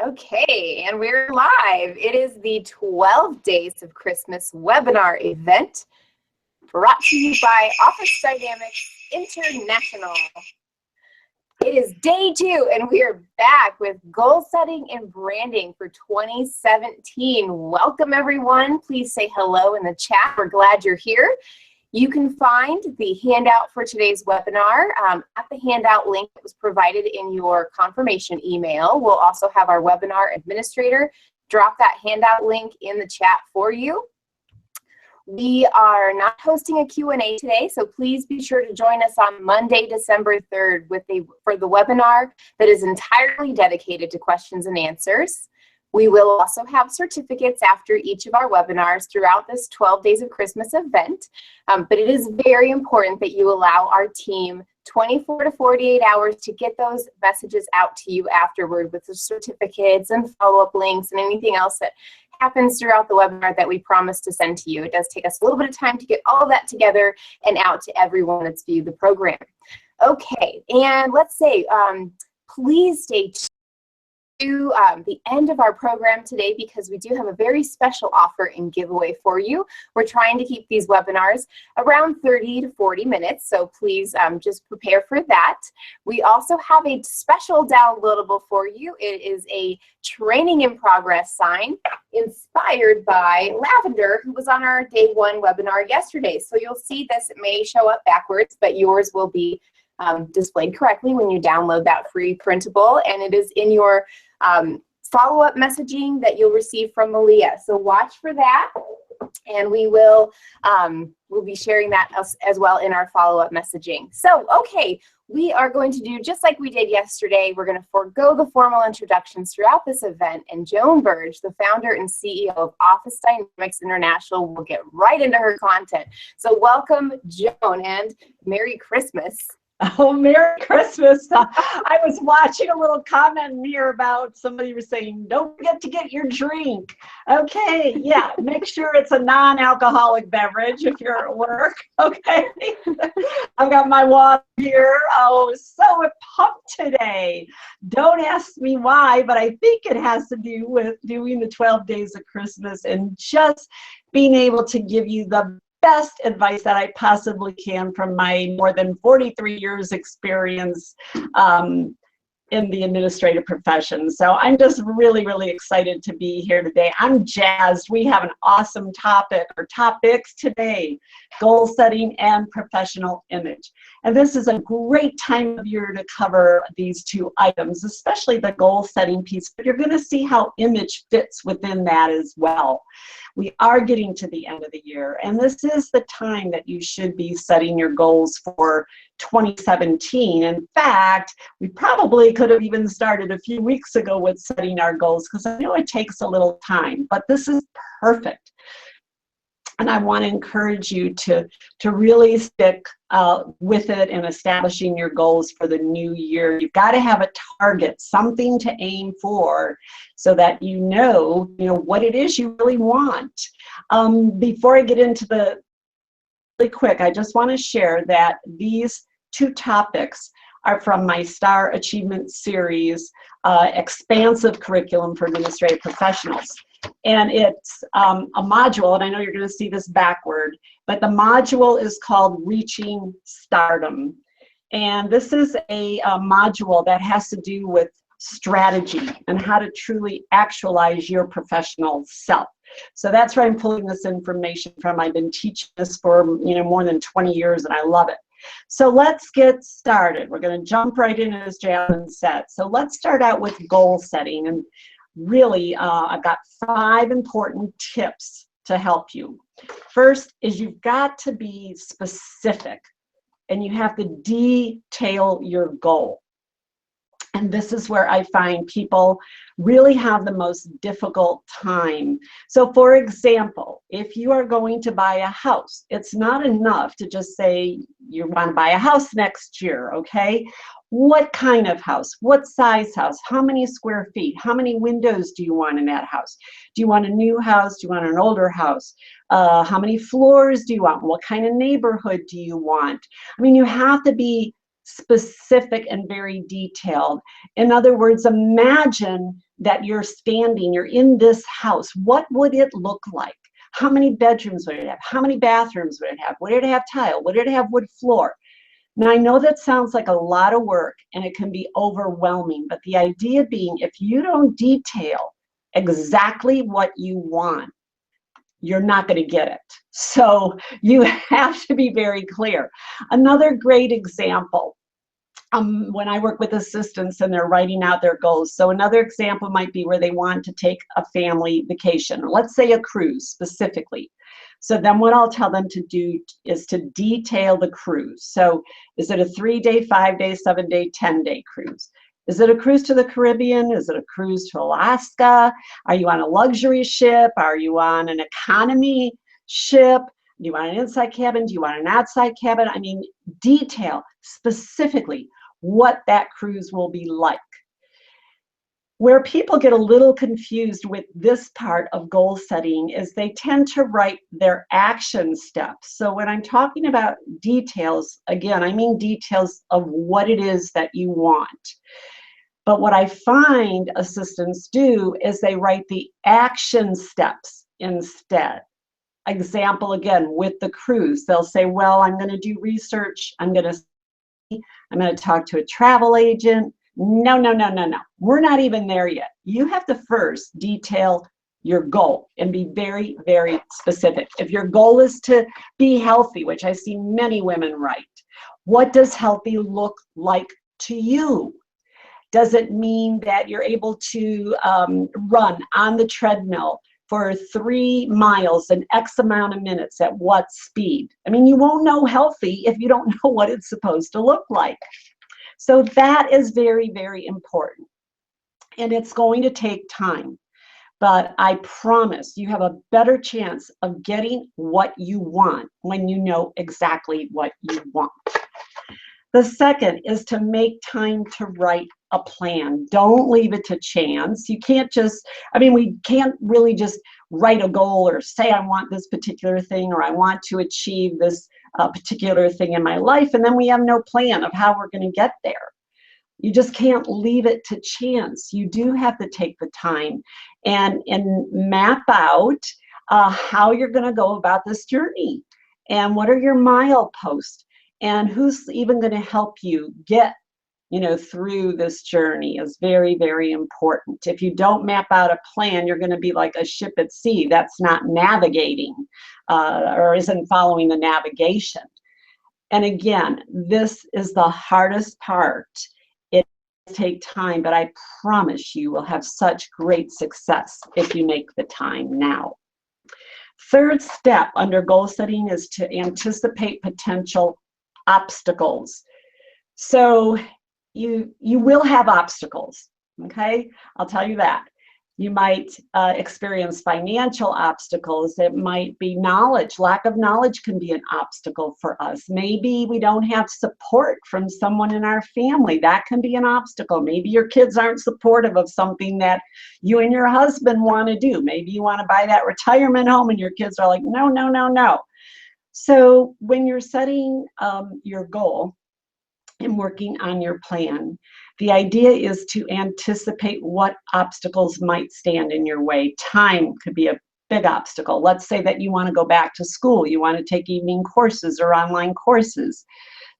Okay, and we're live. It is the 12 Days of Christmas webinar event brought to you by Office Dynamics International. It is day 2, and we are back with goal setting and branding for 2017. Welcome, everyone. Please say hello in the chat. We're glad you're here. You can find the handout for today's webinar at the handout link that was provided in your confirmation email. We'll also have our webinar administrator drop that handout link in the chat for you. We are not hosting a Q&A today, so please be sure to join us on Monday, December 3rd for the webinar that is entirely dedicated to questions and answers. We will also have certificates after each of our webinars throughout this 12 Days of Christmas event, but it is very important that you allow our team 24 to 48 hours to get those messages out to you afterward with the certificates and follow-up links and anything else that happens throughout the webinar that we promise to send to you. It does take us a little bit of time to get all of that together and out to everyone that's viewed the program. Okay, and let's say, please stay tuned to the end of our program today because we do have a very special offer and giveaway for you. We're trying to keep these webinars around 30 to 40 minutes, so please just prepare for that. We also have a special downloadable for you. It is a training in progress sign inspired by Lavender, who was on our day 1 webinar yesterday. So you'll see this, it may show up backwards, but yours will be displayed correctly when you download that free printable, and it is in your follow-up messaging that you'll receive from Malia. So watch for that, and we will we'll be sharing that as well in our follow-up messaging. So, okay, we are going to do just like we did yesterday. We're going to forego the formal introductions throughout this event, and Joan Burge, the founder and CEO of Office Dynamics International, will get right into her content. So welcome, Joan, and Merry Christmas. Oh, Merry Christmas. I was watching a little comment here about somebody was saying, don't forget to get your drink. Okay, yeah, make sure it's a non-alcoholic beverage if you're at work, okay? I've got my water here. Oh, so pumped today. Don't ask me why, but I think it has to do with doing the 12 Days of Christmas and just being able to give you the best advice that I possibly can from my more than 43 years experience in the administrative profession. So I'm just really, really excited to be here today. I'm jazzed. We have an awesome topic or topics today, goal setting and professional image. And this is a great time of year to cover these 2 items, especially the goal setting piece, but you're going to see how image fits within that as well. We are getting to the end of the year, and this is the time that you should be setting your goals for 2017. In fact, we probably could have even started a few weeks ago with setting our goals because I know it takes a little time, but this is perfect. And I want to encourage you to really stick with it in establishing your goals for the new year. You've got to have a target, something to aim for, so that you know what it is you really want. Before I get into the really quick, I just want to share that these 2 topics are from my Star Achievement Series, Expansive Curriculum for Administrative Professionals. And it's a module, and I know you're going to see this backward, but the module is called Reaching Stardom. And this is a module that has to do with strategy and how to truly actualize your professional self. So that's where I'm pulling this information from. I've been teaching this for more than 20 years, and I love it. So let's get started. We're going to jump right in, as Jasmine said. So let's start out with goal setting. And really, I've got 5 important tips to help you. First is you've got to be specific, and you have to detail your goal. And this is where I find people really have the most difficult time. So for example, if you are going to buy a house, it's not enough to just say you want to buy a house next year, okay? What kind of house? What size house? How many square feet? How many windows do you want in that house? Do you want a new house? Do you want an older house? How many floors do you want? What kind of neighborhood do you want? I mean, you have to be specific and very detailed. In other words, imagine that you're standing, you're in this house, what would it look like? How many bedrooms would it have? How many bathrooms would it have? Would it have tile? Would it have wood floor? Now, I know that sounds like a lot of work and it can be overwhelming, but the idea being, if you don't detail exactly what you want, you're not going to get it. So you have to be very clear. Another great example, when I work with assistants and they're writing out their goals. So another example might be where they want to take a family vacation, or let's say a cruise specifically. So then what I'll tell them to do is to detail the cruise. So is it a 3-day, 5-day, 7-day, 10-day cruise? Is it a cruise to the Caribbean? Is it a cruise to Alaska? Are you on a luxury ship? Are you on an economy ship? Do you want an inside cabin? Do you want an outside cabin? I mean, detail specifically what that cruise will be like. Where people get a little confused with this part of goal setting is they tend to write their action steps. So when I'm talking about details, again, I mean details of what it is that you want. But what I find assistants do is they write the action steps instead. Example again, with the cruise, they'll say, well, I'm going to do research. I'm going to talk to a travel agent. No. We're not even there yet. You have to first detail your goal and be very, very specific. If your goal is to be healthy, which I see many women write, what does healthy look like to you? Does it mean that you're able to run on the treadmill for 3 miles in X amount of minutes at what speed? I mean, you won't know healthy if you don't know what it's supposed to look like. So that is very, very important. And it's going to take time. But I promise you have a better chance of getting what you want when you know exactly what you want. The second is to make time to write a plan. Don't leave it to chance. You can't just, we can't really just write a goal or say I want this particular thing or I want to achieve this particular thing in my life, and then we have no plan of how we're going to get there. You just can't leave it to chance. You do have to take the time and map out how you're going to go about this journey and what are your mileposts and who's even going to help you get through this journey is very, very important. If you don't map out a plan, you're going to be like a ship at sea that's not navigating or isn't following the navigation. And again, this is the hardest part. It will take time, but I promise you will have such great success if you make the time now. Third step under goal setting is to anticipate potential obstacles. So you will have obstacles, okay? I'll tell you that. You might experience financial obstacles. It might be knowledge. Lack of knowledge can be an obstacle for us. Maybe we don't have support from someone in our family. That can be an obstacle. Maybe your kids aren't supportive of something that you and your husband want to do. Maybe you want to buy that retirement home and your kids are like, no. So when you're setting your goal and working on your plan, the idea is to anticipate what obstacles might stand in your way. Time could be a big obstacle. Let's say that you want to go back to school. You want to take evening courses or online courses.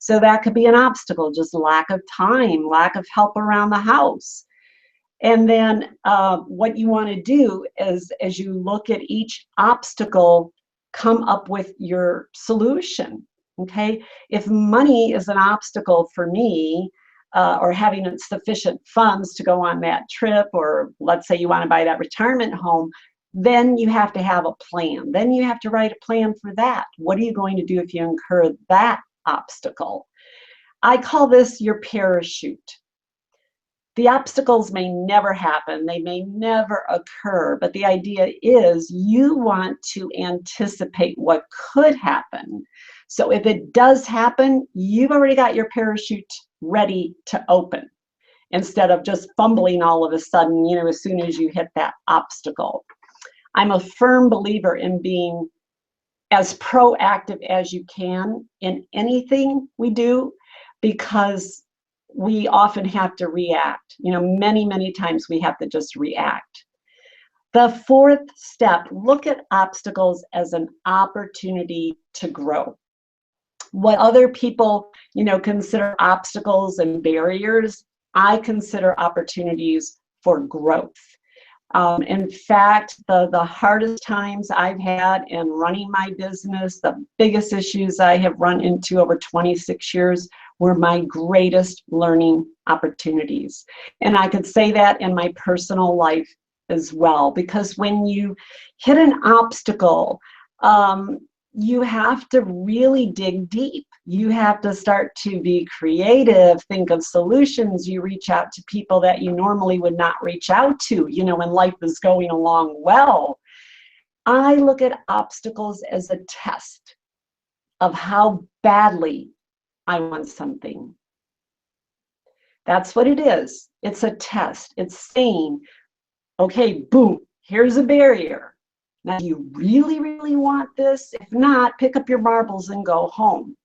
So that could be an obstacle, just lack of time, lack of help around the house. And then what you want to do is, as you look at each obstacle, come up with your solution. Okay, if money is an obstacle for me, or having sufficient funds to go on that trip, or let's say you want to buy that retirement home, then you have to have a plan. Then you have to write a plan for that. What are you going to do if you incur that obstacle? I call this your parachute. The obstacles may never happen, they may never occur, but the idea is you want to anticipate what could happen. So if it does happen, you've already got your parachute ready to open instead of just fumbling all of a sudden, as soon as you hit that obstacle. I'm a firm believer in being as proactive as you can in anything we do, because we often have to react. You know, many, many times we have to just react. The fourth step, look at obstacles as an opportunity to grow. What other people, you know, consider obstacles and barriers, I consider opportunities for growth. In fact, the hardest times I've had in running my business, the biggest issues I have run into over 26 years were my greatest learning opportunities. And I could say that in my personal life as well, because when you hit an obstacle, you have to really dig deep. You have to start to be creative, think of solutions. You reach out to people that you normally would not reach out to, you know, when life is going along well. I look at obstacles as a test of how badly I want something. That's what it is. It's a test. It's saying, okay, boom, here's a barrier. Now, do you really, really want this? If not, pick up your marbles and go home.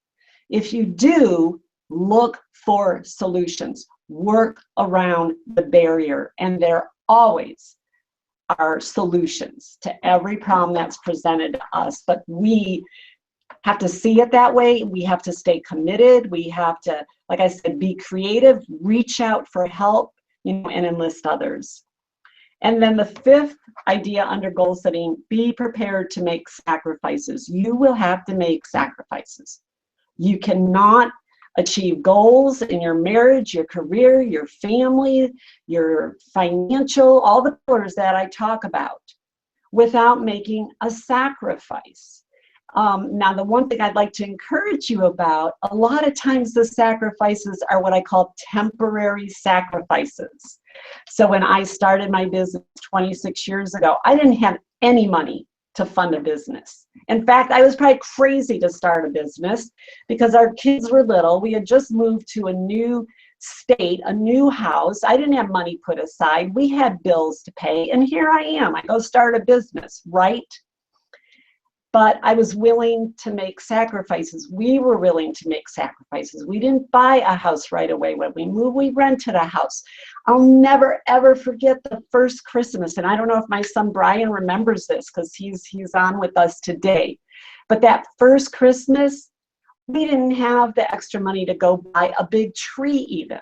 If you do, look for solutions. Work around the barrier. And there always are solutions to every problem that's presented to us. But we have to see it that way. We have to stay committed. We have to, like I said, be creative, reach out for help, you know, and enlist others. And then the fifth idea under goal setting, be prepared to make sacrifices. You will have to make sacrifices. You cannot achieve goals in your marriage, your career, your family, your financial, all the pillars that I talk about, without making a sacrifice. Now, the one thing I'd like to encourage you about, a lot of times the sacrifices are what I call temporary sacrifices. So when I started my business 26 years ago, I didn't have any money to fund a business. In fact, I was probably crazy to start a business because our kids were little. We had just moved to a new state, a new house. I didn't have money put aside. We had bills to pay. And here I am. I go start a business, right? But I was willing to make sacrifices. We were willing to make sacrifices. We didn't buy a house right away. When we moved, we rented a house. I'll never, ever forget the first Christmas. And I don't know if my son Brian remembers this because he's on with us today. But that first Christmas, we didn't have the extra money to go buy a big tree even.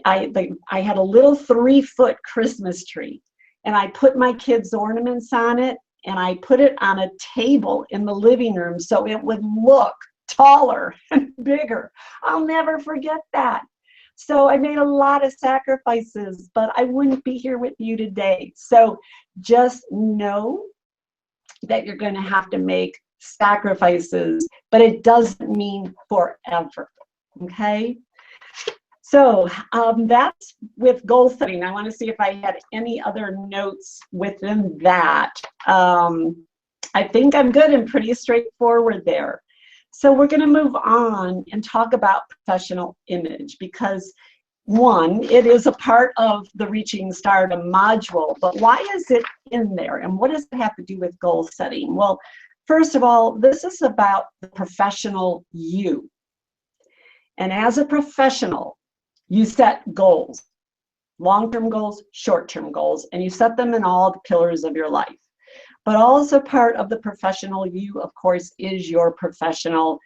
I had a little 3-foot Christmas tree, and I put my kids' ornaments on it, and I put it on a table in the living room so it would look taller and bigger. I'll never forget that. So I made a lot of sacrifices, but I wouldn't be here with you today. So just know that you're going to have to make sacrifices, but it doesn't mean forever. Okay? So that's with goal setting. I want to see if I had any other notes within that. I think I'm good and pretty straightforward there. So we're going to move on and talk about professional image because, one, it is a part of the Reaching Stardom module, but why is it in there and what does it have to do with goal setting? Well, first of all, this is about the professional you. And as a professional, you set goals, long-term goals, short-term goals, and you set them in all the pillars of your life. But also part of the professional you, of course, is your professional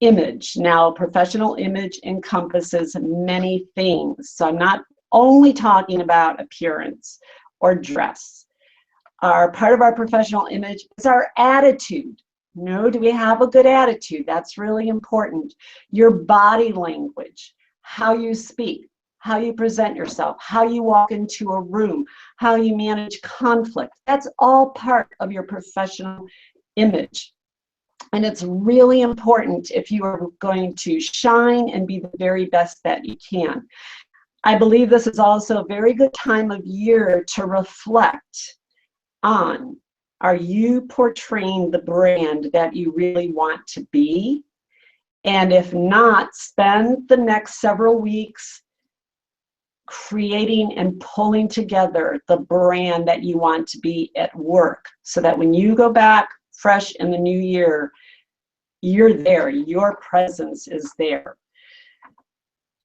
image. Now, professional image encompasses many things. So I'm not only talking about appearance or dress. Part of our professional image is our attitude. Do we have a good attitude? That's really important. Your body language, how you speak, how you present yourself, how you walk into a room, how you manage conflict. That's all part of your professional image. And it's really important if you are going to shine and be the very best that you can. I believe this is also a very good time of year to reflect on, are you portraying the brand that you really want to be? And if not, spend the next several weeks creating and pulling together the brand that you want to be at work so that when you go back fresh in the new year, you're there, your presence is there.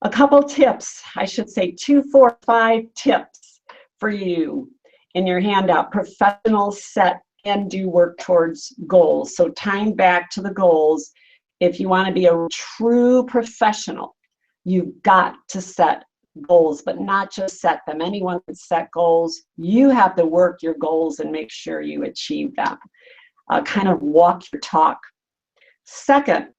A couple tips, I should say 2, 4, 5 tips for you in your handout. Professional, set, and do work towards goals. So tying back to the goals, if you want to be a true professional, you've got to set goals, but not just set them. Anyone can set goals. You have to work your goals and make sure you achieve them. Kind of walk your talk. Second,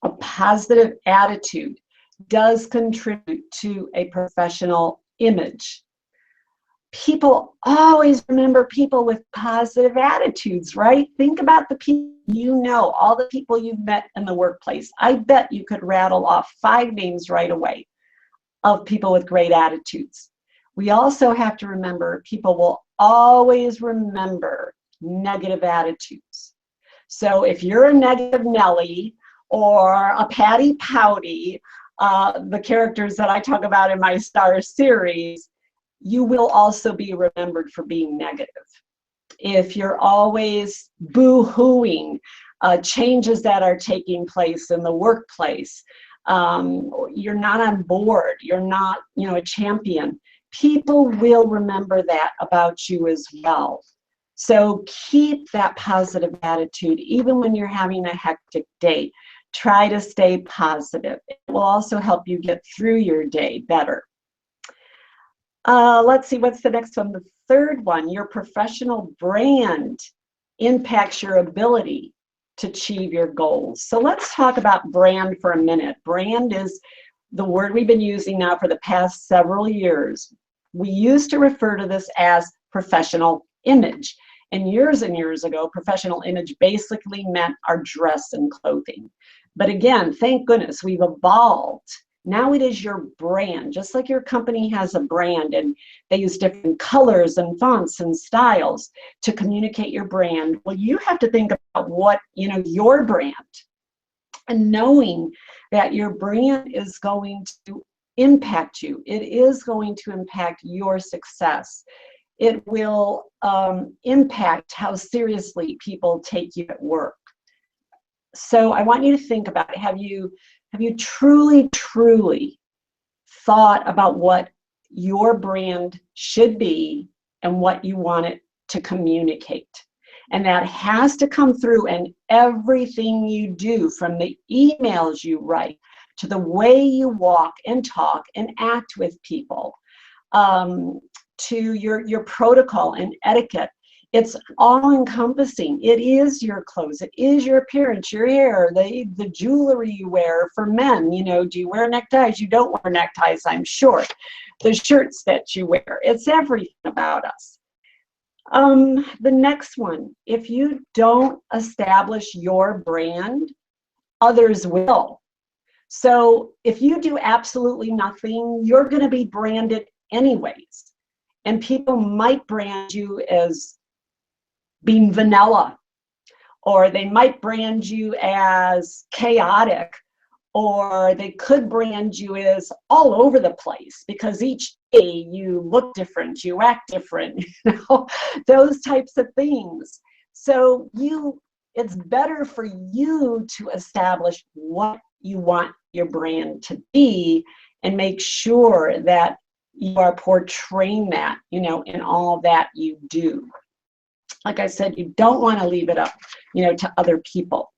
a positive attitude does contribute to a professional image. People always remember people with positive attitudes, right? Think about the people you know, all the people you've met in the workplace. I bet you could rattle off 5 names right away of people with great attitudes. We also have to remember people will always remember negative attitudes. So if you're a negative Nelly or a Patty Pouty, the characters that I talk about in my Star series, you will also be remembered for being negative. If you're always boo-hooing changes that are taking place in the workplace, you're not on board, you're not, a champion, people will remember that about you as well. So keep that positive attitude even when you're having a hectic day. Try to stay positive. It will also help you get through your day better. Let's see, what's the next one? The third one, your professional brand impacts your ability to achieve your goals. So let's talk about brand for a minute. Brand is the word we've been using now for the past several years. We used to refer to this as professional image. And years ago, professional image basically meant our dress and clothing. But again, thank goodness we've evolved. Now it is your brand, just like your company has a brand and they use different colors and fonts and styles to communicate your brand. Well, you have to think about what, your brand, and knowing that your brand is going to impact you. It is going to impact your success. It will impact how seriously people take you at work. So I want you to think about it. Have you truly thought about what your brand should be and what you want it to communicate? And that has to come through in everything you do, from the emails you write to the way you walk and talk and act with people, to your protocol and etiquette. It's all encompassing. It is your clothes, it is your appearance, your hair, the jewelry you wear. For men, do you wear neckties? You don't wear neckties, I'm sure. The shirts that you wear, it's everything about us. The next one, if you don't establish your brand, others will. So if you do absolutely nothing, you're going to be branded anyways. And people might brand you as being vanilla, or they might brand you as chaotic, or they could brand you as all over the place because each day you look different, you act different, those types of things. So it's better for you to establish what you want your brand to be and make sure that you are portraying that, in all that you do. Like I said, you don't want to leave it up, to other people.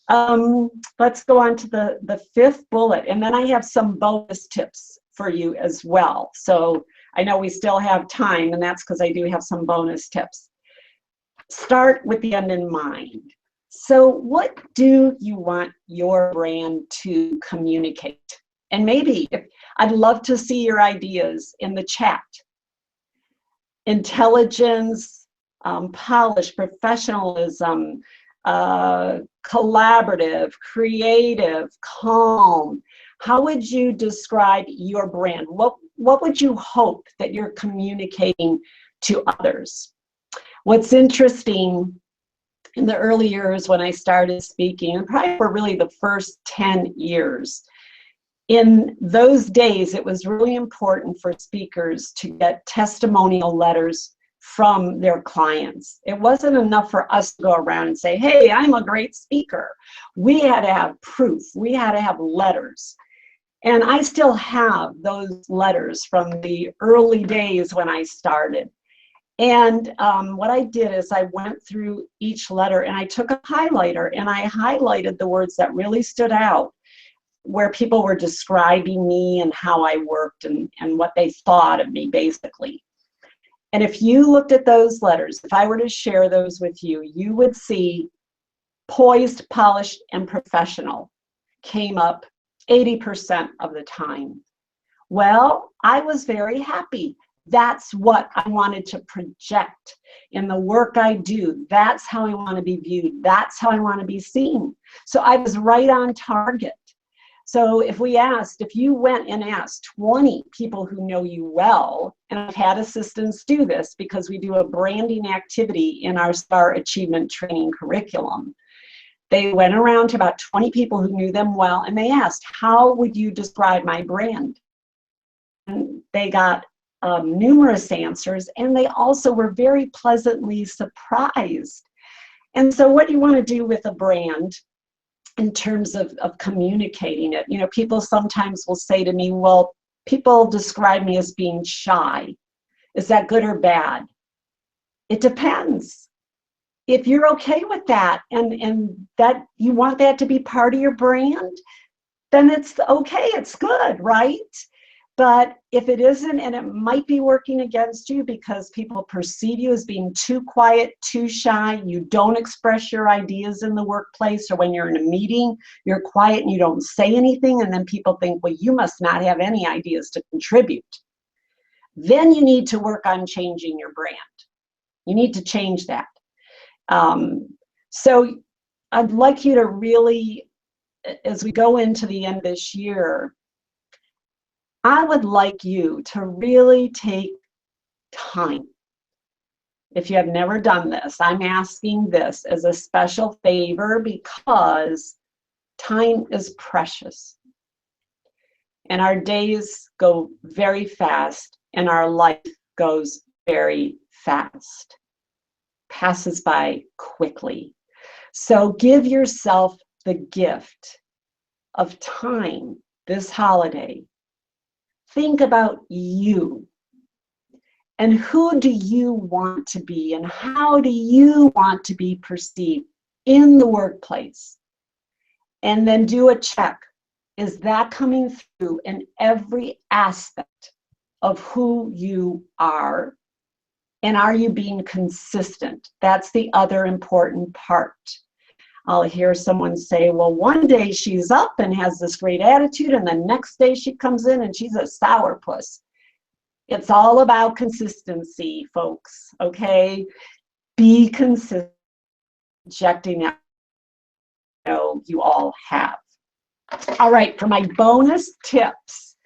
Let's go on to the 5th bullet, and then I have some bonus tips for you as well. So I know we still have time, and that's because I do have some bonus tips. Start with the end in mind. So what do you want your brand to communicate? And maybe I'd love to see your ideas in the chat. Intelligence, polish, professionalism, collaborative, creative, calm. How would you describe your brand? What would you hope that you're communicating to others? What's interesting, in the early years when I started speaking, and probably for really the first 10 years, in those days, it was really important for speakers to get testimonial letters from their clients. It wasn't enough for us to go around and say, hey, I'm a great speaker. We had to have proof. We had to have letters. And I still have those letters from the early days when I started. And what I did is I went through each letter and I took a highlighter and I highlighted the words that really stood out, where people were describing me and how I worked and what they thought of me, basically. And if you looked at those letters, if I were to share those with you, you would see poised, polished, and professional came up 80% of the time. Well, I was very happy. That's what I wanted to project in the work I do. That's how I want to be viewed. That's how I want to be seen. So I was right on target. So if you went and asked 20 people who know you well, and I've had assistants do this because we do a branding activity in our STAR Achievement Training curriculum. They went around to about 20 people who knew them well, and they asked, how would you describe my brand? And they got numerous answers, and they also were very pleasantly surprised. And so what you want to do with a brand in terms of communicating it, you know, people sometimes will say to me, well, people describe me as being shy. Is that good or bad? It depends. If you're okay with that and that you want that to be part of your brand, then it's okay, it's good, right? But if it isn't, and it might be working against you because people perceive you as being too quiet, too shy, you don't express your ideas in the workplace, or when you're in a meeting, you're quiet and you don't say anything, and then people think, well, you must not have any ideas to contribute. Then you need to work on changing your brand. You need to change that. So I'd like you to really, as we go into the end of this year, I would like you to really take time. If you have never done this, I'm asking this as a special favor because time is precious. And our days go very fast and our life goes very fast. Passes by quickly. So give yourself the gift of time this holiday. Think about you and who do you want to be and how do you want to be perceived in the workplace? And then do a check. Is that coming through in every aspect of who you are? And are you being consistent? That's the other important part. I'll hear someone say, well, one day she's up and has this great attitude, and the next day she comes in and she's a sourpuss. It's all about consistency, folks, okay? Be consistent, projecting that you all have. All right, for my bonus tips,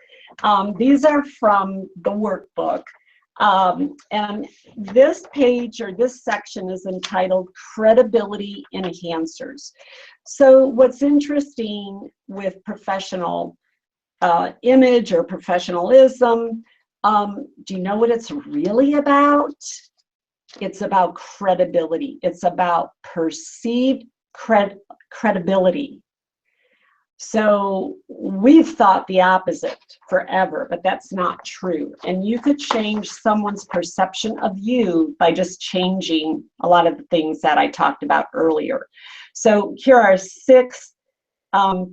these are from the workbook. And this page or this section is entitled Credibility Enhancers. So what's interesting with professional image or professionalism, do you know what it's really about? It's about credibility. It's about perceived credibility. So we've thought the opposite forever, but that's not true. And you could change someone's perception of you by just changing a lot of the things that I talked about earlier. So here are 6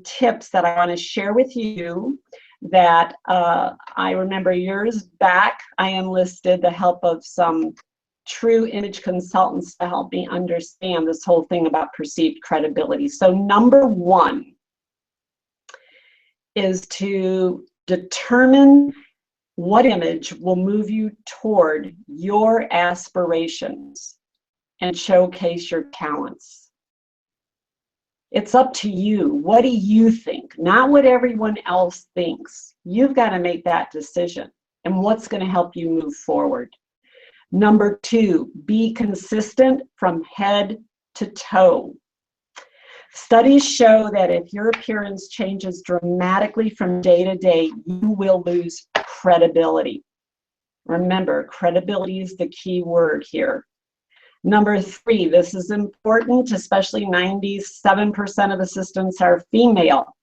tips that I want to share with you that I remember years back I enlisted the help of some true image consultants to help me understand this whole thing about perceived credibility. So number 1 is to determine what image will move you toward your aspirations and showcase your talents. It's up to you. What do you think? Not what everyone else thinks. You've got to make that decision and what's going to help you move forward. Number 2, be consistent from head to toe. Studies show that if your appearance changes dramatically from day to day, you will lose credibility. Remember, credibility is the key word here. Number 3, this is important, especially 97% of assistants are female.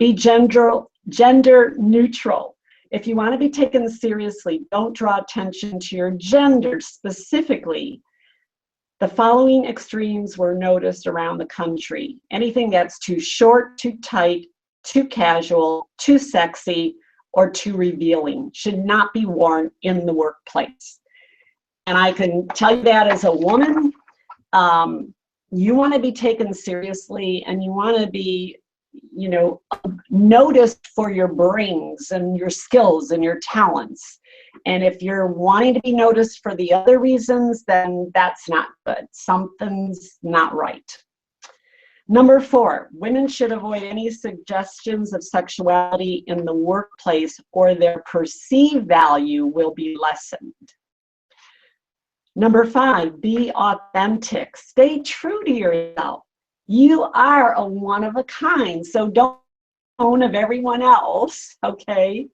Be gender Gender neutral. If you want to be taken seriously, don't draw attention to your gender specifically. The following extremes were noticed around the country. Anything that's too short, too tight, too casual, too sexy, or too revealing should not be worn in the workplace. And I can tell you that as a woman, you want to be taken seriously, and you want to be, you know, noticed for your brings and your skills and your talents. And if you're wanting to be noticed for the other reasons, then that's not good. Something's not right. Number 4, women should avoid any suggestions of sexuality in the workplace, or their perceived value will be lessened. Number 5, be authentic. Stay true to yourself. You are a one of a kind, so don't own of everyone else, okay?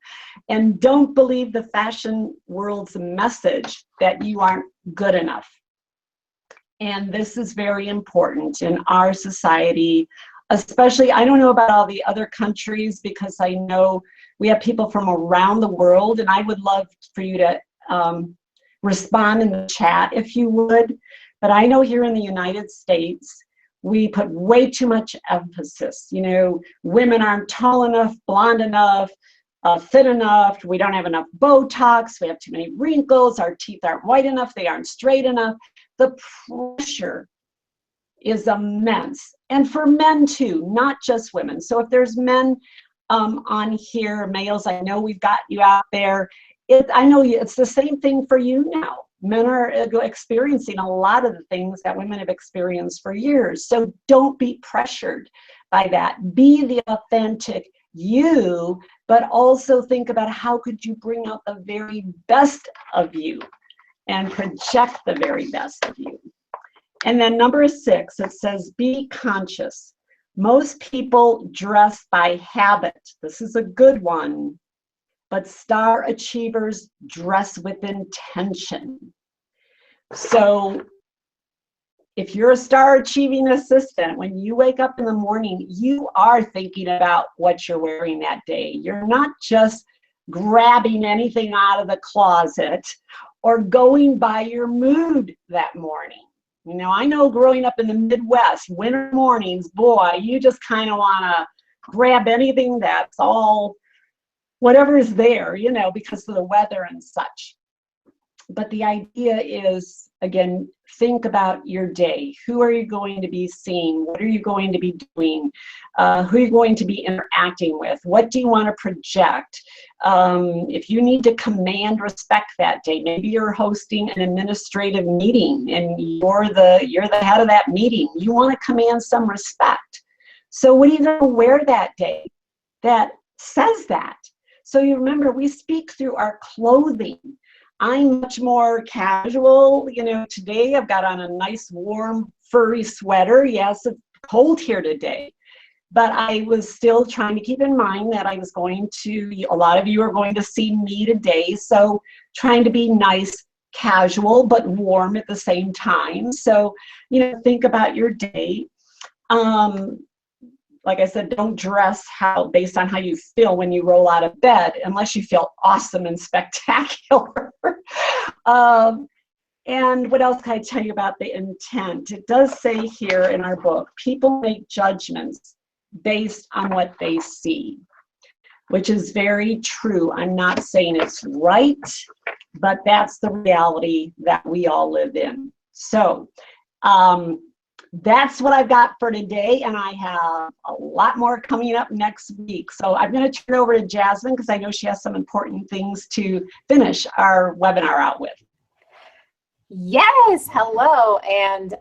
And don't believe the fashion world's message that you aren't good enough. And this is very important in our society, especially, I don't know about all the other countries, because I know we have people from around the world, and I would love for you to respond in the chat if you would. But I know here in the United States, we put way too much emphasis. You know, women aren't tall enough, blonde enough, fit enough, we don't have enough Botox, we have too many wrinkles, our teeth aren't white enough, they aren't straight enough. The pressure is immense. And for men too, not just women. So if there's men on here, males, I know we've got you out there. I know it's the same thing for you now. Men are experiencing a lot of the things that women have experienced for years. So don't be pressured by that. Be the authentic you, but also think about how could you bring out the very best of you and project the very best of you. And then number 6, it says, be conscious. Most people dress by habit. This is a good one. But star achievers dress with intention. So if you're a star achieving assistant, when you wake up in the morning, you are thinking about what you're wearing that day. You're not just grabbing anything out of the closet or going by your mood that morning. You know, I know growing up in the Midwest, winter mornings, boy, you just kind of want to grab anything that's all whatever is there, you know, because of the weather and such. But the idea is, again, think about your day. Who are you going to be seeing? What are you going to be doing? Who are you going to be interacting with? What do you want to project? If you need to command respect that day, maybe you're hosting an administrative meeting and you're the head of that meeting. You want to command some respect. So what are you going to wear that day that says that? So you remember, we speak through our clothing. I'm much more casual. You know, today I've got on a nice warm furry sweater. Yes, it's cold here today. But I was still trying to keep in mind that I was going to, a lot of you are going to see me today. So trying to be nice, casual, but warm at the same time. So, you know, think about your day. Like I said, don't dress based on how you feel when you roll out of bed, unless you feel awesome and spectacular. And what else can I tell you about the intent? It does say here in our book, people make judgments based on what they see, which is very true. I'm not saying it's right, but that's the reality that we all live in. So, that's what I've got for today, and I have a lot more coming up next week. So I'm going to turn over to Jasmine because I know she has some important things to finish our webinar out with. Yes, hello, and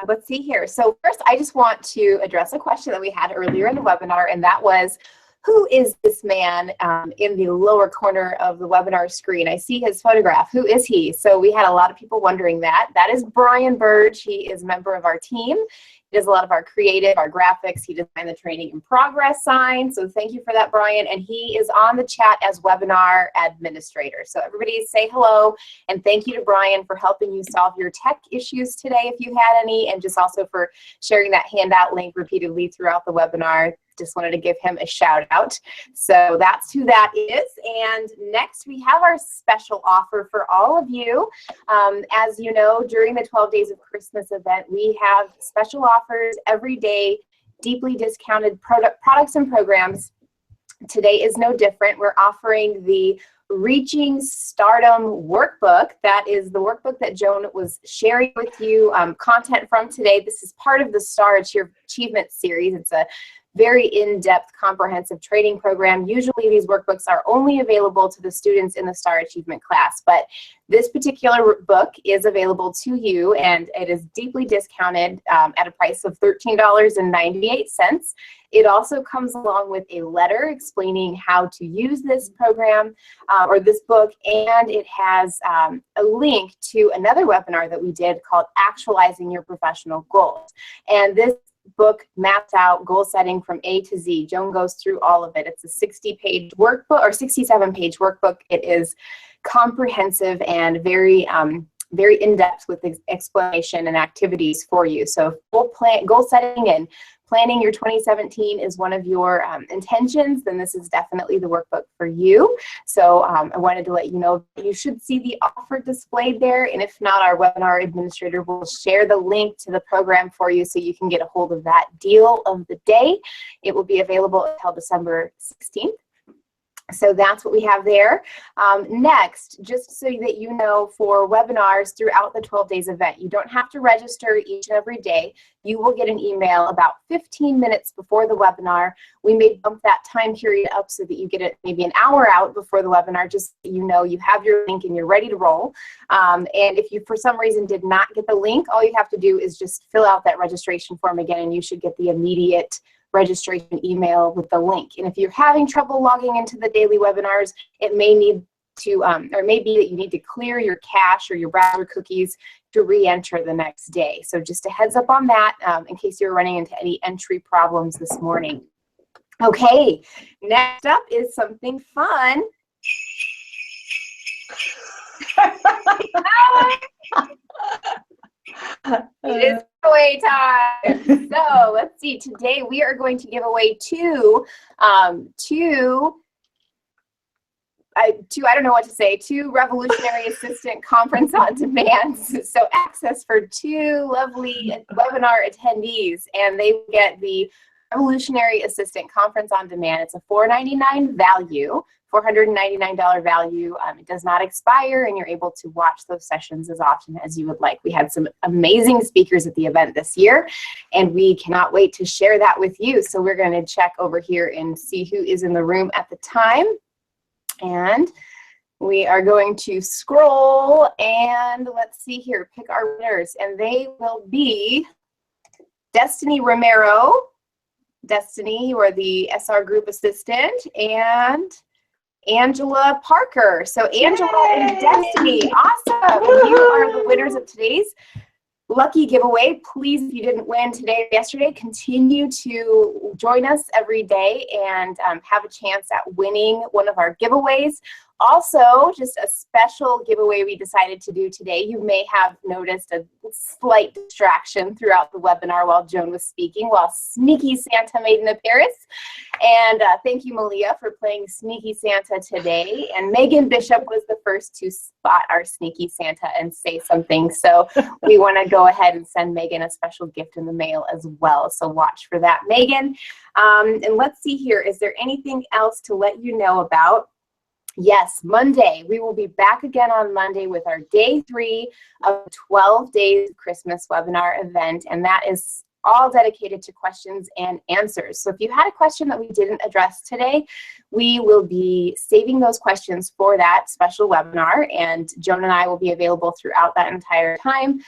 let's see here. So first, I just want to address a question that we had earlier in the webinar, and that was, who is this man in the lower corner of the webinar screen? I see his photograph. Who is he? So we had a lot of people wondering that. That is Brian Burge. He is a member of our team. He does a lot of our creative, our graphics. He designed the training in progress sign. So thank you for that, Brian. And he is on the chat as webinar administrator. So everybody say hello. And thank you to Brian for helping you solve your tech issues today, if you had any, and just also for sharing that handout link repeatedly throughout the webinar. Just wanted to give him a shout out. So that's who that is. And next we have our special offer for all of you. As you know, during the 12 Days of Christmas event, we have special offers every day, deeply discounted products and programs. Today is no different. We're offering the Reaching Stardom workbook. That is the workbook that Joan was sharing with you content from today. This is part of the Star Achievement series. It's a very in-depth, comprehensive training program. Usually these workbooks are only available to the students in the Star Achievement class, but this particular book is available to you, and it is deeply discounted at a price of $13.98. It also comes along with a letter explaining how to use this program or this book, and it has a link to another webinar that we did called Actualizing Your Professional Goals. And this book maps out goal setting from A to Z. Joan goes through all of it. It's a 60-page workbook or 67-page workbook. It is comprehensive and very very in-depth with explanation and activities for you. So goal setting and planning your 2017 is one of your intentions, then this is definitely the workbook for you. So I wanted to let you know that you should see the offer displayed there, and if not, our webinar administrator will share the link to the program for you so you can get a hold of that deal of the day. It will be available until December 16th. So that's what we have there. Next, just so that you know, for webinars throughout the 12 days event, you don't have to register each and every day. You will get an email about 15 minutes before the webinar. We may bump that time period up so that you get it maybe an hour out before the webinar, just so you know you have your link and you're ready to roll. And if you, for some reason, did not get the link, all you have to do is just fill out that registration form again, and you should get the immediate registration email with the link. And if you're having trouble logging into the daily webinars, it may need to, or it may be that you need to clear your cache or your browser cookies to re-enter the next day. So just a heads up on that in case you're running into any entry problems this morning. Okay, next up is something fun. It is giveaway time. So let's see. Today we are going to give away two Revolutionary Assistant Conference on Demands. So access for two lovely webinar attendees, and they get the Revolutionary Assistant Conference on Demand. It's a $4.99 value. $499 value. It does not expire, and you're able to watch those sessions as often as you would like. We had some amazing speakers at the event this year, and we cannot wait to share that with you. So we're going to check over here and see who is in the room at the time. And we are going to scroll, and let's see here, pick our winners. And they will be Destiny Romero. Destiny, you are the SR Group Assistant, and Angela Parker. So Angela and Destiny, awesome. You are the winners of today's lucky giveaway. Please, if you didn't win today or yesterday, continue to join us every day and have a chance at winning one of our giveaways. Also, just a special giveaway we decided to do today. You may have noticed a slight distraction throughout the webinar while Joan was speaking, while Sneaky Santa made an appearance. And thank you, Malia, for playing Sneaky Santa today. And Megan Bishop was the first to spot our Sneaky Santa and say something. So we want to go ahead and send Megan a special gift in the mail as well. So watch for that, Megan. And let's see here. Is there anything else to let you know about? Yes, Monday. We will be back again on Monday with our day 3 of 12 Days of Christmas webinar event, and that is all dedicated to questions and answers. So if you had a question that we didn't address today, we will be saving those questions for that special webinar, and Joan and I will be available throughout that entire time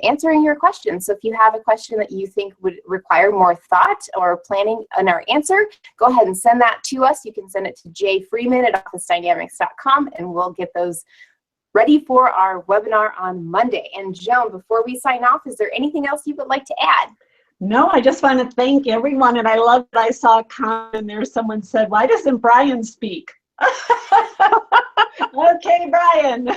answering your questions. So if you have a question that you think would require more thought or planning in our answer, go ahead and send that to us. You can send it to jfreeman@officedynamics.com, and we'll get those ready for our webinar on Monday. And Joan, before we sign off, is there anything else you would like to add? No, I just want to thank everyone, and I love that I saw a comment there. Someone said, why doesn't Brian speak? Okay, Brian.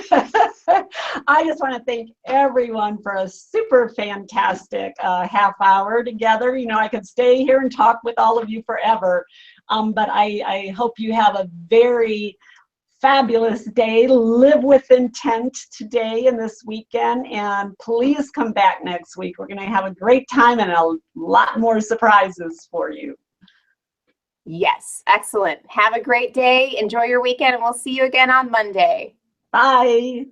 I just want to thank everyone for a super fantastic half hour together. You know, I could stay here and talk with all of you forever, but I hope you have a very fabulous day. Live with intent today and this weekend, and please come back next week. We're going to have a great time and a lot more surprises for you. Yes, excellent. Have a great day. Enjoy your weekend, and we'll see you again on Monday. Bye.